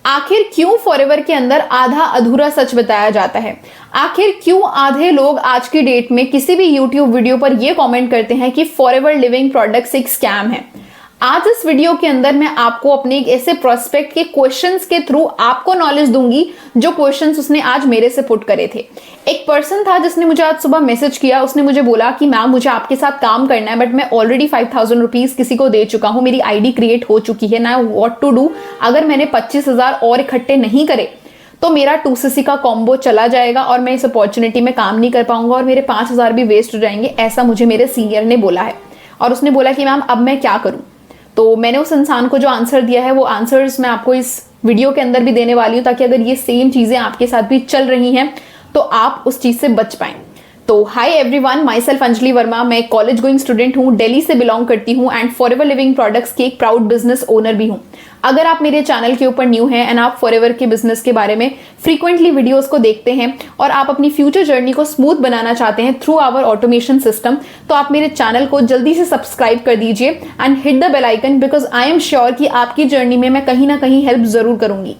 आखिर क्यों फॉरएवर के अंदर आधा अधूरा सच बताया जाता है? आखिर क्यों आधे लोग आज की डेट में किसी भी यूट्यूब वीडियो पर यह कमेंट करते हैं कि फॉरएवर लिविंग प्रोडक्ट्स एक स्कैम है? आज इस वीडियो के अंदर मैं आपको अपने एक ऐसे प्रोस्पेक्ट के क्वेश्चंस के थ्रू आपको नॉलेज दूंगी जो क्वेश्चंस उसने आज मेरे से पुट करे थे। एक पर्सन था जिसने मुझे आज सुबह मैसेज किया। उसने मुझे बोला कि मैम मुझे आपके साथ काम करना है, बट मैं ऑलरेडी 5000 रुपीज किसी को दे चुका हूं, मेरी आईडी क्रिएट हो चुकी है ना, व्हाट टू डू। अगर मैंने 25,000 और इकट्ठे नहीं करे तो मेरा 2cc का कॉम्बो चला जाएगा और मैं इस अपॉर्चुनिटी में काम नहीं कर पाऊंगा और मेरे 5000 भी वेस्ट हो जाएंगे, ऐसा मुझे मेरे सीनियर ने बोला है। और उसने बोला कि मैम अब मैं क्या करूं? तो मैंने उस इंसान को जो आंसर दिया है वो आंसर्स मैं आपको इस वीडियो के अंदर भी देने वाली हूं, ताकि अगर ये सेम चीजें आपके साथ भी चल रही हैं तो आप उस चीज से बच पाएं। तो hi everyone, my self Anjali Verma. मैं कॉलेज गोइंग स्टूडेंट हूँ, दिल्ली से बिलोंग करती हूँ एंड फॉरएवर लिविंग प्रोडक्ट्स की एक प्राउड बिजनेस ओनर भी हूँ। अगर आप मेरे चैनल के ऊपर न्यू हैं एंड आप फॉरएवर के बिजनेस के बारे में फ्रीक्वेंटली वीडियोस को देखते हैं और आप अपनी फ्यूचर जर्नी को स्मूथ बनाना चाहते हैं थ्रू आवर ऑटोमेशन सिस्टम, तो आप मेरे चैनल को जल्दी से सब्सक्राइब कर दीजिए and hit the bell icon, because I am sure कि आपकी जर्नी में मैं कहीं ना कहीं हेल्प जरूर करूंगी।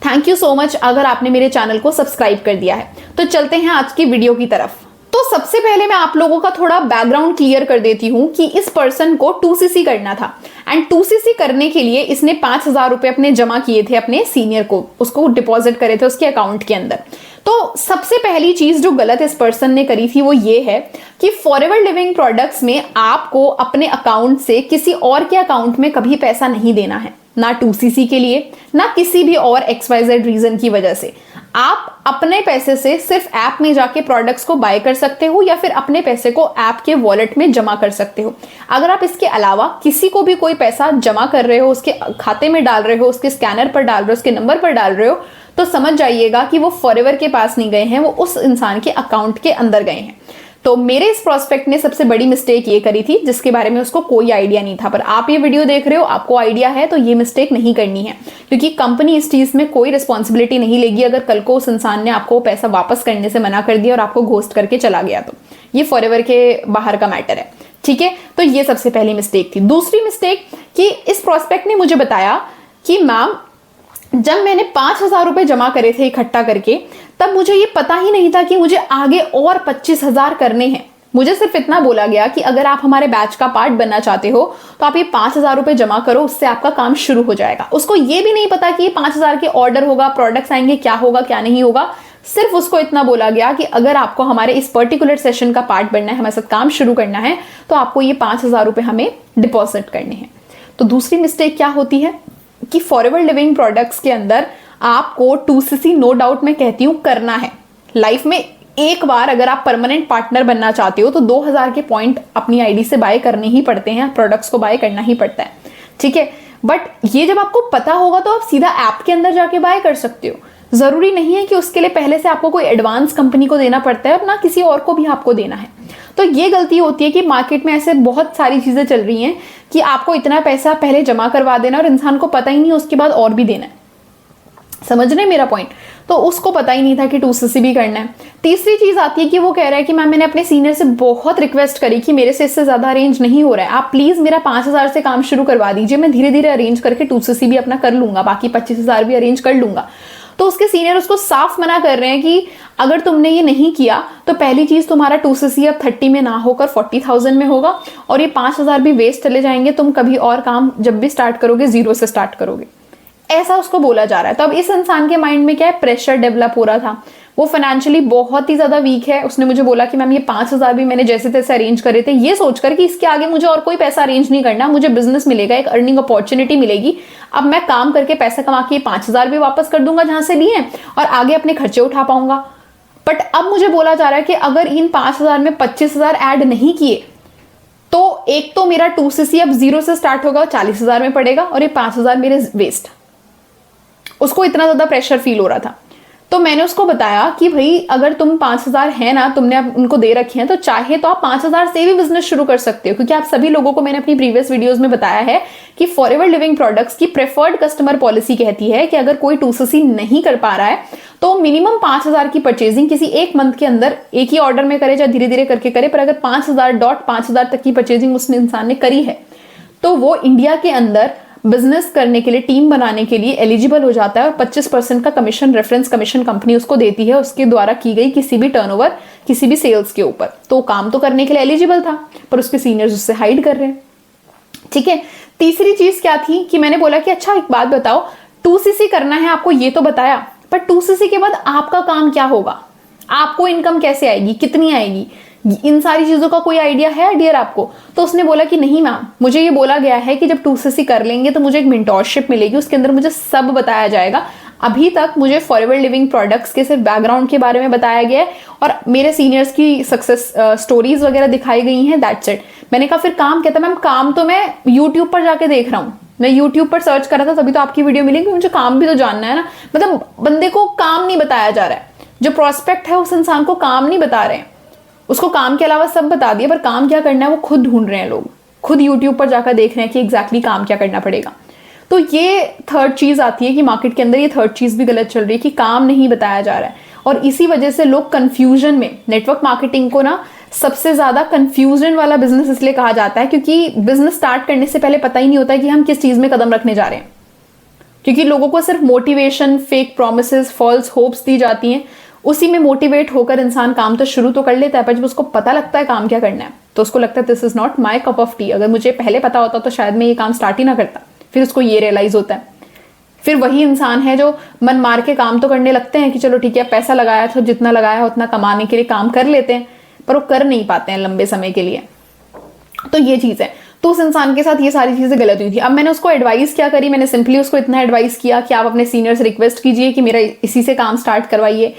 थैंक यू सो मच अगर आपने मेरे चैनल को सब्सक्राइब कर दिया है। तो चलते हैं आज की वीडियो की तरफ। तो सबसे पहले मैं आप लोगों का थोड़ा बैकग्राउंड क्लियर कर देती हूं कि इस पर्सन को 2cc करना था एंड 2cc करने के लिए इसने 5000 रुपए अपने जमा किए थे अपने सीनियर को, उसको डिपॉजिट करे थे उसके अकाउंट के अंदर। तो सबसे पहली चीज जो गलत इस पर्सन ने करी थी वो ये है कि फॉरएवर लिविंग प्रोडक्ट्स में आपको अपने अकाउंट से किसी और के अकाउंट में कभी पैसा नहीं देना है, ना 2cc के लिए ना किसी भी और XYZ रीजन की वजह से। आप अपने पैसे से सिर्फ ऐप में जाके प्रोडक्ट्स को बाय कर सकते हो या फिर अपने पैसे को ऐप के वॉलेट में जमा कर सकते हो। अगर आप इसके अलावा किसी को भी कोई पैसा जमा कर रहे हो, उसके खाते में डाल रहे हो, उसके स्कैनर पर डाल रहे हो, उसके नंबर पर डाल रहे हो, तो समझ जाइएगा कि वो फॉरएवर के पास नहीं गए हैं, वो उस इंसान के अकाउंट के अंदर गए हैं। तो मेरे इस प्रोस्पेक्ट ने सबसे बड़ी मिस्टेक ये करी थी जिसके बारे में उसको कोई आइडिया नहीं था। पर आप ये वीडियो देख रहे हो, आपको आइडिया है, तो ये मिस्टेक नहीं करनी है, क्योंकि कंपनी इस चीज में कोई रिस्पॉन्सिबिलिटी नहीं लेगी अगर कल को उस इंसान ने आपको पैसा वापस करने से मना कर दिया और आपको घोस्ट करके चला गया। तो ये फॉरएवर के बाहर का मैटर है, ठीक है। तो ये सबसे पहली मिस्टेक थी। दूसरी मिस्टेक कि इस प्रोस्पेक्ट ने मुझे बताया कि मैम जब मैंने 5000 रुपए जमा करे थे इकट्ठा करके, तब मुझे ये पता ही नहीं था कि मुझे आगे और 25,000 करने हैं। मुझे सिर्फ इतना बोला गया कि अगर आप हमारे बैच का पार्ट बनना चाहते हो तो आप ये 5000 रुपए जमा करो, उससे आपका काम शुरू हो जाएगा। उसको ये भी नहीं पता कि ये 5000 के ऑर्डर होगा, प्रोडक्ट्स आएंगे, क्या होगा क्या नहीं होगा। सिर्फ उसको इतना बोला गया कि अगर आपको हमारे इस पर्टिकुलर सेशन का पार्ट बनना है, हमारे साथ काम शुरू करना है, तो आपको ये 5000 रुपए हमें डिपॉजिट करने हैं। तो दूसरी मिस्टेक क्या होती है कि फॉरएवर लिविंग प्रोडक्ट्स के अंदर आपको 2cc नो डाउट मैं कहती हूं करना है। लाइफ में एक बार अगर आप परमानेंट पार्टनर बनना चाहते हो तो 2000 के पॉइंट अपनी आईडी से बाय करने ही पड़ते हैं, प्रोडक्ट्स को बाय करना ही पड़ता है, ठीक है। बट ये जब आपको पता होगा तो आप सीधा ऐप के अंदर जाके बाय कर सकते हो। जरूरी नहीं है कि उसके लिए पहले से आपको कोई एडवांस कंपनी को देना पड़ता है और ना किसी और को भी आपको देना है। तो ये गलती होती है कि मार्केट में ऐसे बहुत सारी चीजें चल रही हैं कि आपको इतना पैसा पहले जमा करवा देना और इंसान को पता ही नहीं उसके बाद और भी देना है। समझ रहे मेरा पॉइंट? तो उसको पता ही नहीं था कि 2cc भी करना है। तीसरी चीज आती है कि वो कह रहा है कि मैम मैंने अपने सीनियर से बहुत रिक्वेस्ट करी कि मेरे से इससे ज्यादा अरेंज नहीं हो रहा है, आप प्लीज मेरा 5000 से काम शुरू करवा दीजिए, मैं धीरे धीरे अरेंज करके 2cc भी अपना कर लूंगा, बाकी 25,000 भी अरेंज कर लूंगा। तो उसके सीनियर उसको साफ मना कर रहे हैं कि अगर तुमने ये नहीं किया तो पहली चीज तुम्हारा 2cc अब 30 में ना होकर 40,000 में होगा और ये 5000 भी वेस्ट चले जाएंगे, तुम कभी और काम जब भी स्टार्ट करोगे जीरो से स्टार्ट करोगे, ऐसा उसको बोला जा रहा है। तो अब इस इंसान के माइंड में क्या है, प्रेशर डेवलप हो रहा था। वो फाइनेंशियली बहुत ही ज्यादा वीक है। उसने मुझे बोला कि मैम ये 5000 भी मैंने जैसे तैसे अरेंज करे थे, ये सोचकर कि इसके आगे मुझे और कोई पैसा अरेंज नहीं करना, मुझे बिजनेस मिलेगा, एक अर्निंग अपॉर्चुनिटी मिलेगी, अब मैं काम करके पैसा कमा के 5000 भी वापस कर दूंगा जहां से लिए और आगे अपने खर्चे उठा पाऊंगा। बट अब मुझे बोला जा रहा है कि अगर इन 5000 में 25,000 ऐड नहीं किए तो एक तो मेरा 2cc अब जीरो से स्टार्ट होगा, 40,000 में पड़ेगा और ये 5000 मेरे वेस्ट। उसको इतना ज्यादा प्रेशर फील हो रहा था। तो मैंने उसको बताया कि भाई अगर तुम 5000 है ना, तुमने उनको दे रखे हैं, तो चाहे तो आप 5000 से भी बिजनेस शुरू कर सकते हो, क्योंकि आप सभी लोगों को मैंने अपनी प्रीवियस वीडियोस में बताया है कि फॉरएवर लिविंग प्रोडक्ट्स की प्रेफर्ड कस्टमर पॉलिसी कहती है कि अगर कोई 2cc नहीं कर पा रहा है तो मिनिमम 5000 की परचेजिंग किसी एक मंथ के अंदर एक ही ऑर्डर में करे, चाहे धीरे धीरे करके करे, पर अगर 5000 तक की परचेजिंग उस इंसान ने करी है तो वो इंडिया के अंदर बिजनेस करने के लिए, टीम बनाने के लिए एलिजिबल हो जाता है और 25% का कमीशन, रेफरेंस कमीशन कंपनी उसको देती है उसके द्वारा की गई किसी भी टर्नओवर, किसी भी सेल्स के ऊपर। तो काम तो करने के लिए एलिजिबल था, पर उसके सीनियर्स उससे हाइड कर रहे हैं। ठीक है। तीसरी चीज क्या थी कि मैंने बोला कि अच्छा एक बात बताओ, 2cc करना है आपको, ये तो बताया, पर 2cc के बाद आपका काम क्या होगा, आपको इनकम कैसे आएगी, कितनी आएगी, इन सारी चीजों का कोई आइडिया है डियर आपको? तो उसने बोला कि नहीं मैम, मुझे ये बोला गया है कि जब 2cc कर लेंगे तो मुझे एक मेंटोरशिप मिलेगी, उसके अंदर मुझे सब बताया जाएगा। अभी तक मुझे फॉरएवर लिविंग प्रोडक्ट्स के सिर्फ बैकग्राउंड के बारे में बताया गया है और मेरे सीनियर्स की सक्सेस स्टोरीज वगैरह दिखाई गई हैं, दैट्स इट। मैंने कहा फिर काम क्या था मैम? काम तो मैं यूट्यूब पर जाके देख रहा हूँ, मैं यूट्यूब पर सर्च कर रहा था, तभी तो आपकी वीडियो मिलेगी, मुझे काम भी तो जानना है ना। मतलब बंदे को काम नहीं बताया जा रहा है, जो प्रोस्पेक्ट है उस इंसान को काम नहीं बता रहे हैं, उसको काम के अलावा सब बता दिया, पर काम क्या करना है वो खुद ढूंढ रहे हैं लोग, खुद यूट्यूब पर जाकर देख रहे हैं कि एग्जैक्टली काम क्या करना पड़ेगा। तो ये थर्ड चीज आती है कि मार्केट के अंदर ये थर्ड चीज भी गलत चल रही है कि काम नहीं बताया जा रहा है, और इसी वजह से लोग कंफ्यूजन में, नेटवर्क मार्केटिंग को ना सबसे ज्यादा कंफ्यूजन वाला बिजनेस इसलिए कहा जाता है क्योंकि बिजनेस स्टार्ट करने से पहले पता ही नहीं होता है कि हम किस चीज में कदम रखने जा रहे हैं, क्योंकि लोगों को सिर्फ motivation, fake promises, false hopes दी जाती हैं, उसी में मोटिवेट होकर इंसान काम तो शुरू तो कर लेता है, पर जब उसको पता लगता है काम क्या करना है तो उसको लगता है this is not my cup of T, अगर मुझे पहले पता होता तो शायद मैं ये काम स्टार्ट ही ना करता। फिर उसको ये रियलाइज होता है। फिर वही इंसान है जो मन मार के काम तो करने लगते हैं कि चलो ठीक है पैसा लगाया तो जितना लगाया उतना कमाने के लिए काम कर लेते हैं, पर वो कर नहीं पाते हैं लंबे समय के लिए। तो ये चीज है, तो उस इंसान के साथ ये सारी चीजें गलत हुई थी। अब मैंने उसको एडवाइस क्या करी, मैंने सिंपली उसको इतना एडवाइस किया कि आप अपने सीनियर से रिक्वेस्ट कीजिए कि मेरा इसी से काम स्टार्ट करवाइए।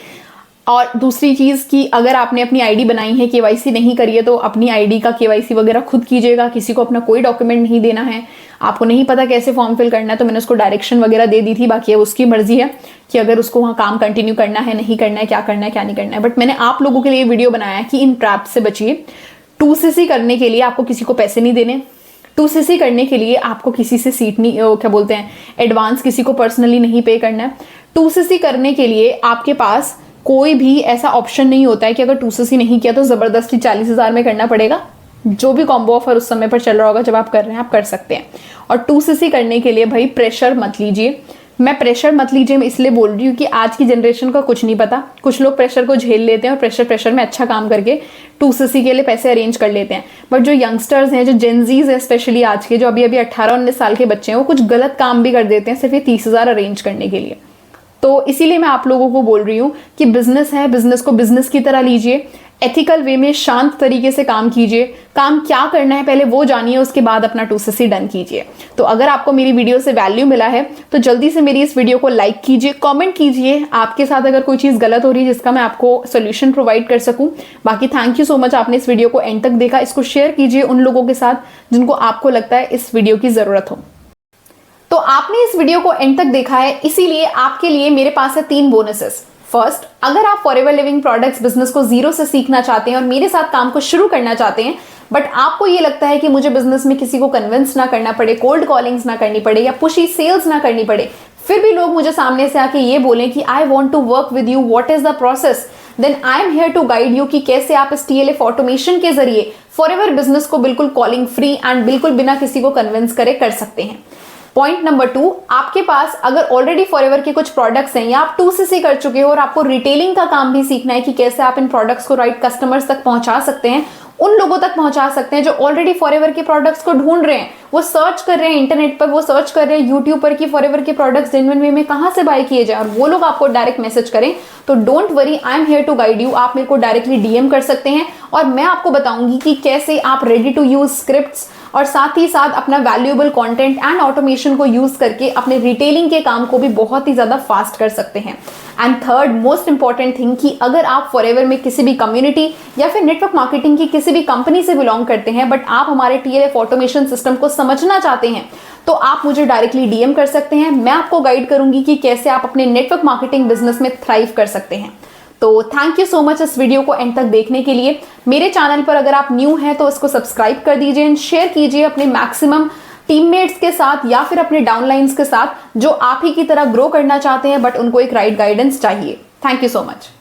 और दूसरी चीज कि अगर आपने अपनी आईडी बनाई है, केवाईसी नहीं करी है, तो अपनी आईडी का केवाईसी वगैरह खुद कीजिएगा, किसी को अपना कोई डॉक्यूमेंट नहीं देना है। आपको नहीं पता कैसे फॉर्म फिल करना है तो मैंने उसको डायरेक्शन वगैरह दे दी थी, बाकी अब उसकी मर्जी है कि अगर उसको वहाँ काम कंटिन्यू करना है, नहीं करना है, क्या करना है क्या नहीं करना है। बट मैंने आप लोगों के लिए वीडियो बनाया कि इन ट्रैप से बचिए। 2cc करने के लिए आपको किसी को पैसे नहीं देने, 2cc करने के लिए आपको किसी से सीट नहीं, क्या बोलते हैं, एडवांस किसी को पर्सनली नहीं पे करना है। 2cc करने के लिए आपके पास कोई भी ऐसा ऑप्शन नहीं होता है कि अगर 2cc नहीं किया तो जबरदस्ती 40,000 में करना पड़ेगा। जो भी कॉम्बो ऑफर उस समय पर चल रहा होगा जब आप कर रहे हैं आप कर सकते हैं। और 2cc करने के लिए भाई प्रेशर मत लीजिए। मैं प्रेशर मत लीजिए मैं इसलिए बोल रही हूँ कि आज की जनरेशन का कुछ नहीं पता, कुछ लोग प्रेशर को झेल लेते हैं और प्रेशर में अच्छा काम करके 2cc के लिए पैसे अरेंज कर लेते हैं। बट जो यंगस्टर्स हैं, जो जेनजीज हैं स्पेशली आज के, जो अभी 18-19 साल के बच्चे हैं, वो कुछ गलत काम भी कर देते हैं सिर्फ ये 30,000 अरेंज करने के लिए। तो इसीलिए मैं आप लोगों को बोल रही हूँ कि बिजनेस है, बिजनेस को बिजनेस की तरह लीजिए, एथिकल वे में शांत तरीके से काम कीजिए, काम क्या करना है पहले वो जानिए, उसके बाद अपना 2cc डन कीजिए। तो अगर आपको मेरी वीडियो से वैल्यू मिला है तो जल्दी से मेरी इस वीडियो को लाइक कीजिए, कमेंट कीजिए आपके साथ अगर कोई चीज़ गलत हो रही है जिसका मैं आपको सोल्यूशन प्रोवाइड कर सकूं। बाकी थैंक यू सो मच, आपने इस वीडियो को एंड तक देखा। इसको शेयर कीजिए उन लोगों के साथ जिनको आपको लगता है इस वीडियो की ज़रूरत हो। तो आपने इस वीडियो को एंड तक देखा है, इसीलिए आपके लिए मेरे पास है 3 बोनसेस। फर्स्ट, अगर आप फॉरएवर लिविंग प्रोडक्ट्स बिजनेस को जीरो से सीखना चाहते हैं और मेरे साथ काम को शुरू करना चाहते हैं, बट आपको ये लगता है कि मुझे बिजनेस में किसी को कन्विंस ना करना पड़े, कोल्ड कॉलिंग्स ना करनी पड़े या पुशी सेल्स ना करनी पड़े, फिर भी लोग मुझे सामने से आके ये बोलें कि I want to work with you, what is the process, then I am here to guide you कि कैसे आप इस TLF ऑटोमेशन के जरिए फॉरएवर बिजनेस को बिल्कुल कॉलिंग फ्री एंड बिल्कुल बिना किसी को कन्विंस करे कर सकते हैं। पॉइंट नंबर 2, आपके पास अगर ऑलरेडी फॉरएवर के कुछ प्रोडक्ट्स हैं या आप 2cc कर चुके हो और आपको रिटेलिंग का काम भी सीखना है कि कैसे आप इन प्रोडक्ट्स को राइट कस्टमर्स तक पहुंचा सकते हैं, उन लोगों तक पहुंचा सकते हैं जो ऑलरेडी फॉरएवर के प्रोडक्ट्स को ढूंढ रहे हैं, वो सर्च कर रहे हैं इंटरनेट पर, वो सर्च कर रहे हैं यूट्यूब पर कि फॉरएवर के प्रोडक्ट्स जेन्युइन वे में कहां से बाय किए जाए, और वो लोग आपको डायरेक्ट मैसेज करें, तो don't worry, I am here to guide you. आप मेरे को डायरेक्टली DM कर सकते हैं और मैं आपको बताऊंगी कि कैसे आप रेडी टू यूज स्क्रिप्ट्स और साथ ही साथ अपना वैल्यूएबल कंटेंट एंड ऑटोमेशन को यूज करके अपने रिटेलिंग के काम को भी बहुत ही ज्यादा फास्ट कर सकते हैं। And third most important thing कि अगर आप फॉरएवर में किसी भी कम्युनिटी या फिर नेटवर्क मार्केटिंग की किसी भी कंपनी से बिलोंग करते हैं बट आप हमारे TLF ऑटोमेशन सिस्टम को समझना चाहते हैं, तो आप मुझे डायरेक्टली DM कर सकते हैं। मैं आपको गाइड करूंगी कि कैसे आप अपने नेटवर्क मार्केटिंग बिजनेस में थ्राइव कर सकते हैं। तो थैंक यू सो मच इस वीडियो को एंड तक देखने के लिए। मेरे चैनल पर अगर आप न्यू हैं तो इसको सब्सक्राइब कर दीजिए एंड शेयर कीजिए अपने मैक्सिमम टीममेट्स के साथ या फिर अपने डाउनलाइंस के साथ जो आप ही की तरह ग्रो करना चाहते हैं बट उनको एक राइट गाइडेंस चाहिए। Thank you so much.